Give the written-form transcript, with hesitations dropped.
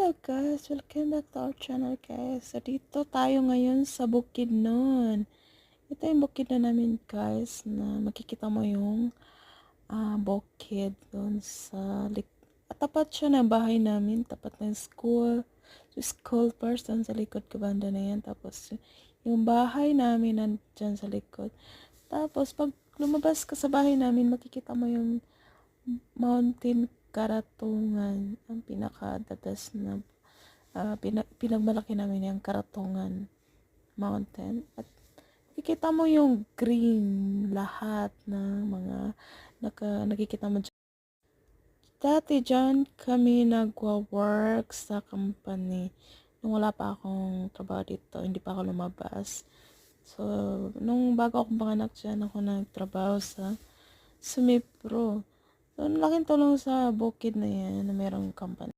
Hello guys, welcome back to our channel guys. So dito tayo ngayon sa Bukidnon. Ito yung Bukidnon namin guys, na makikita mo yung bukid doon sa tapat siya ng bahay namin, tapat ng school. So, school first doon sa likod ko banda na yan. Tapos yung bahay namin nandyan sa likod. Tapos pag lumabas ka sa bahay namin, makikita mo yung Mountain Karatungan, ang pinakadadas na pinagmalaki namin yung Karatungan Mountain. At nakikita mo yung green lahat ng mga nakikita mo dyan. Dati dyan kami nagwa-work sa company. Nung wala pa akong trabaho dito, hindi pa ako lumabas. So, nung bago akong panganak dyan, ako nagtrabaho sa Sumipro. So, laking tulong sa bukid na yan na merong company.